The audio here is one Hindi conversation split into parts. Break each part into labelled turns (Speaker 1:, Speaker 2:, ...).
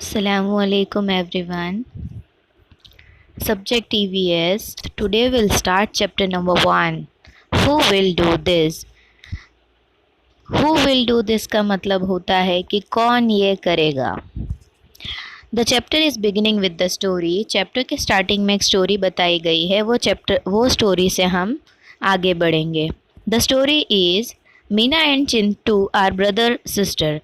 Speaker 1: Assalamu alaikum everyone. Subject EVS. Today we'll start chapter number 1. Who will do this? Who will do this का मतलब होता है कि कौन ये करेगा. The chapter is beginning with the story. Chapter के स्टार्टिंग में एक स्टोरी बताई गई है. वो स्टोरी से हम आगे बढ़ेंगे. The story is Meena and Chintu are brother sister.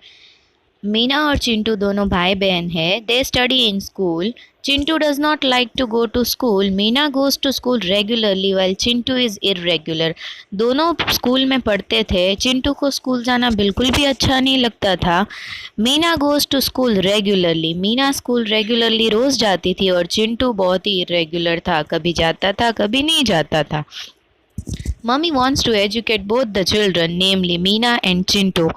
Speaker 1: Meena और चिंटू दोनों भाई बहन हैं. They study in school. Chintu does not like to go to school. Meena goes to school regularly while Chintu is irregular. दोनों स्कूल में पढ़ते थे. चिंटू को स्कूल जाना बिल्कुल भी अच्छा नहीं लगता था. Meena goes to school regularly. Meena school regularly रोज़ जाती थी और चिंटू बहुत ही इरेगुलर था. कभी जाता था कभी नहीं जाता था. Mummy wants to educate both the children namely Meena and Chintu.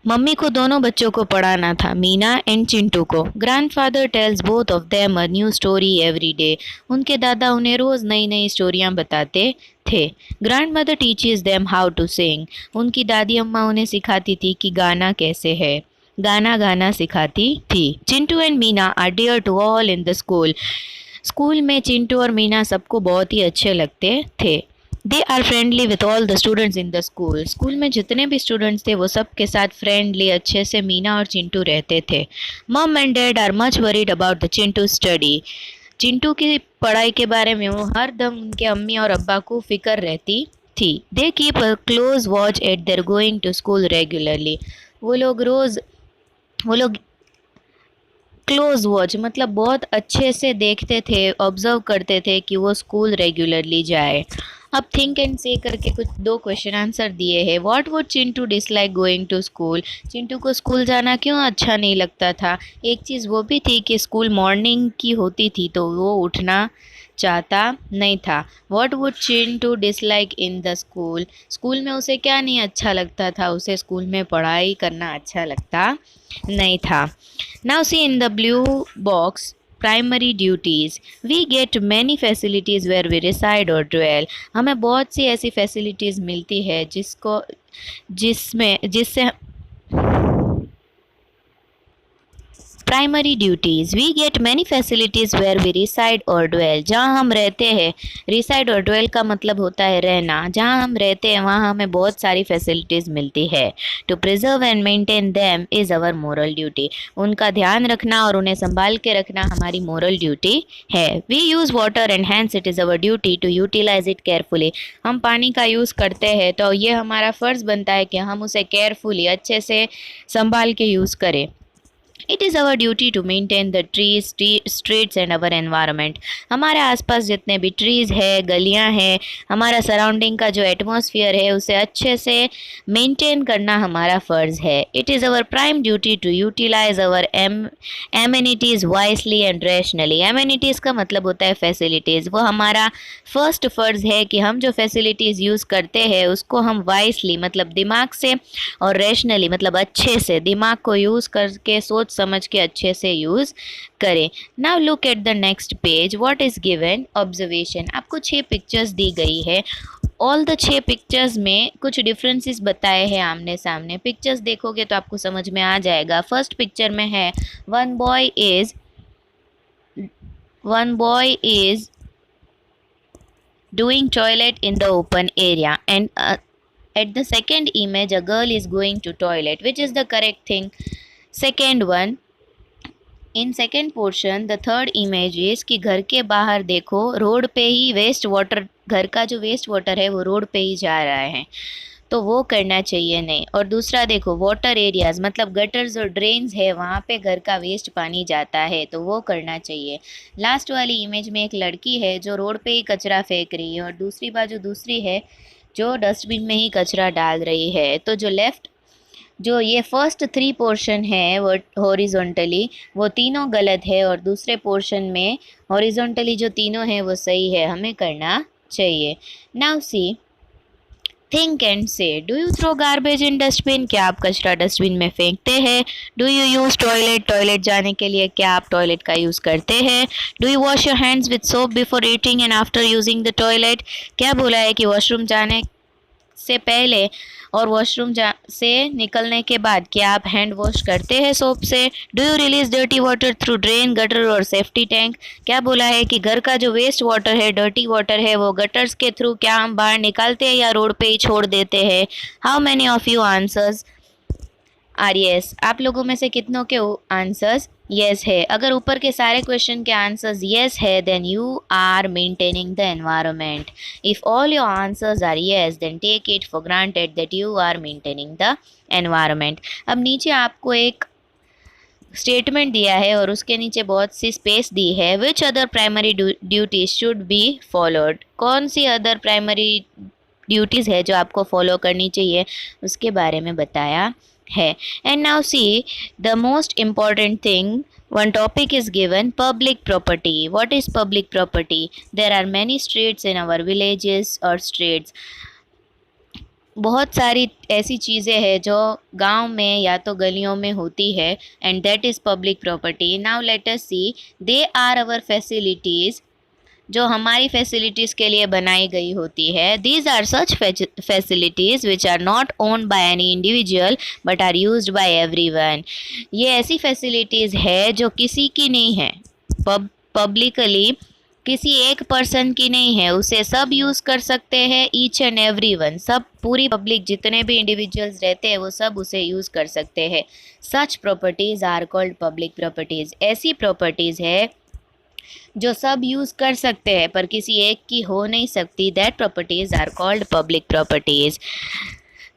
Speaker 1: Mummy को दोनों बच्चों को पढ़ाना था, मीना एंड चिंटू को. Grandfather tells both of them a new story every day. उनके दादा उन्हें रोज़ नई नई स्टोरियाँ बताते थे. Grandmother teaches them how to sing. उनकी दादी अम्मा उन्हें सिखाती थी कि गाना कैसे है. गाना गाना सिखाती थी. Chintu and Meena are dear to all in the school. School में चिंटू और मीना सबको बहुत ही अच्छे लगते थे. They are friendly with all the students in the school. School में जितने भी स्टूडेंट्स थे वो सब के साथ फ्रेंडली अच्छे से मीना और चिंटू रहते थे. Mum and dad are much worried about the Chintu study. Chintu की पढ़ाई के बारे में वो हर दम उनके अम्मी और अब्बा को फिक्र रहती थी. They keep a close watch at their going to school regularly. वो लोग क्लोज वॉच मतलब बहुत अच्छे से देखते थे, ऑब्जर्व करते थे कि वो स्कूल रेगुलरली जाए. अब थिंक एंड से करके कुछ 2 क्वेश्चन आंसर दिए हैं. What would Chintu dislike going to school. Chintu को स्कूल जाना क्यों अच्छा नहीं लगता था. एक चीज़ वो भी थी कि स्कूल मॉर्निंग की होती थी तो वो उठना चाहता नहीं था. What would Chintu dislike in the school. School में उसे क्या नहीं अच्छा लगता था. उसे स्कूल में पढ़ाई करना अच्छा लगता नहीं था. Now see in the blue box primary duties. We get many facilities where we reside और ड्वेल. हमें बहुत सी ऐसी फैसिलिटीज़ मिलती है जिससे primary duties. We get many facilities where we reside और ड्वेल. जहाँ हम रहते हैं. रिसाइड और ड्वेल का मतलब होता है रहना. जहाँ हम रहते हैं वहाँ हमें बहुत सारी फैसिलिटीज़ मिलती है. To preserve and maintain them is our moral duty. उनका ध्यान रखना और उन्हें संभाल के रखना हमारी मोरल ड्यूटी है. We use water and hence it is our duty to utilise it carefully. हम पानी का यूज़ करते हैं तो ये हमारा फ़र्ज़ बनता है कि हम उसे केयरफुली अच्छे से संभाल के यूज़ करें. It is our duty to maintain the trees streets and our environment. हमारे आसपास जितने भी ट्रीज़ है, गलियां हैं, हमारा सराउंडिंग का जो एटमॉस्फेयर है उसे अच्छे से मेंटेन करना हमारा फ़र्ज़ है. It is our prime duty to utilise our amenities wisely and rationally. Amenities का मतलब होता है फैसिलिटीज़. वो हमारा फर्स्ट फ़र्ज़ है कि हम जो फैसिलिटीज़ यूज़ करते हैं उसको हम वाइसली मतलब दिमाग से और रैशनली मतलब अच्छे से दिमाग को यूज़ करके सोच समझ के अच्छे से यूज़ करें. Now look at the next page. What is given observation. आपको 6 पिक्चर्स दी गई है. ऑल द 6 पिक्चर्स में कुछ डिफरेंसेस बताए हैं आमने सामने. पिक्चर्स देखोगे तो आपको समझ में आ जाएगा. फर्स्ट पिक्चर में है one boy is doing toilet in the open area, and at the second image a girl is going to toilet. Which is the correct thing? Second one. In second portion the third image is कि घर के बाहर देखो रोड पे ही वेस्ट वाटर, घर का जो वेस्ट वाटर है वो रोड पे ही जा रहा है तो वो करना चाहिए नहीं. और दूसरा देखो वाटर एरियाज मतलब गटर्स और ड्रेन्स है वहाँ पे घर का वेस्ट पानी जाता है तो वो करना चाहिए. लास्ट वाली इमेज में एक लड़की है जो रोड पे ही कचरा फेंक रही है और दूसरी बाजू दूसरी है जो डस्टबिन में ही कचरा डाल रही है. तो जो ये फर्स्ट 3 पोर्शन है वो हॉरिजॉन्टली वो तीनों गलत है और दूसरे पोर्शन में हॉरिजॉन्टली जो तीनों है वो सही है. हमें करना चाहिए. Now see think and say. Do you throw garbage in dustbin. क्या आप कचरा डस्टबिन में फेंकते हैं. Do you use toilet. Toilet जाने के लिए क्या आप टॉयलेट का यूज़ करते हैं. Do you wash your hands with soap before eating and after using the toilet. क्या बोला है कि वॉशरूम जाने से पहले और वॉशरूम से निकलने के बाद क्या आप हैंड वॉश करते हैं सोप से? Do you release dirty water through drain, gutter और सेफ्टी टैंक? क्या बोला है कि घर का जो वेस्ट वाटर है, डर्टी वाटर है, वो गटर्स के थ्रू क्या हम बाहर निकालते हैं या रोड पे ही छोड़ देते हैं? How many of you answers are yes? आप लोगों में से कितनों के आंसर्स यस है? अगर ऊपर के सारे क्वेश्चन के आंसर्स यस है then you are maintaining the environment. If all your answers are yes then take it for granted that you are maintaining the environment. अब नीचे आपको एक स्टेटमेंट दिया है और उसके नीचे बहुत सी स्पेस दी है. Which other primary duties should be followed? कौन सी अदर प्राइमरी ड्यूटीज़ है जो आपको फॉलो करनी चाहिए, उसके बारे में बताया है. And now see the most important thing, one topic is given, public property. What is public property? There are many streets in our villages or streets. बहुत सारी ऐसी चीज़ें हैं जो गांव में या तो गलियों में होती है and that is public property. Now let us see, they are our facilities, जो हमारी फैसिलिटीज़ के लिए बनाई गई होती है. These are such facilities which are not owned by any individual but are used by everyone. ये ऐसी फैसिलिटीज़ है जो किसी की नहीं है, पब्लिकली किसी एक पर्सन की नहीं है, उसे सब यूज़ कर सकते हैं. ईच एंड एवरीवन, सब पूरी पब्लिक जितने भी इंडिविजुअल्स रहते हैं वो सब उसे यूज़ कर सकते हैं. Such properties are called public properties. ऐसी प्रॉपर्टीज़ है जो सब यूज़ कर सकते हैं पर किसी एक की हो नहीं सकती. That properties are called public properties.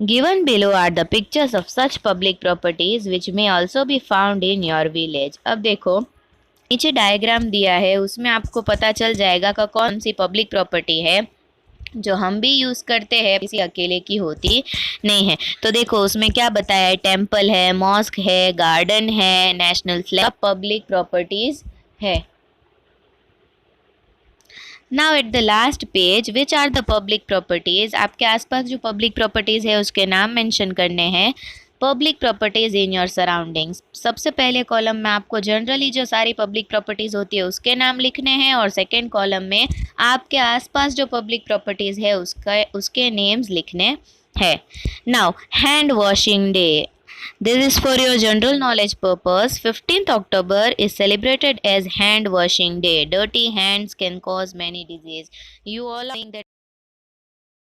Speaker 1: Given below are the pictures of such public properties which may also be found in your village. अब देखो नीचे डायग्राम दिया है, उसमें आपको पता चल जाएगा कि कौन सी पब्लिक प्रॉपर्टी है जो हम भी यूज़ करते हैं, किसी अकेले की होती नहीं है. तो देखो उसमें क्या बताया है, टेम्पल है, मॉस्क है, गार्डन है, नेशनल फ्लैग, पब्लिक प्रॉपर्टीज़ है. Now at the last page, which are the public properties? आपके आसपास जो पब्लिक प्रॉपर्टीज़ है उसके नाम मेंशन करने हैं. Public properties in your surroundings, सबसे पहले कॉलम में आपको जनरली जो सारी पब्लिक प्रॉपर्टीज़ होती है उसके नाम लिखने हैं और सेकेंड कॉलम में आपके आसपास जो पब्लिक प्रॉपर्टीज़ है उसके नेम्स लिखने हैं. Now hand washing day. This is for your general knowledge purpose. 15th October is celebrated as Hand Washing Day. Dirty hands can cause many diseases. You all are saying that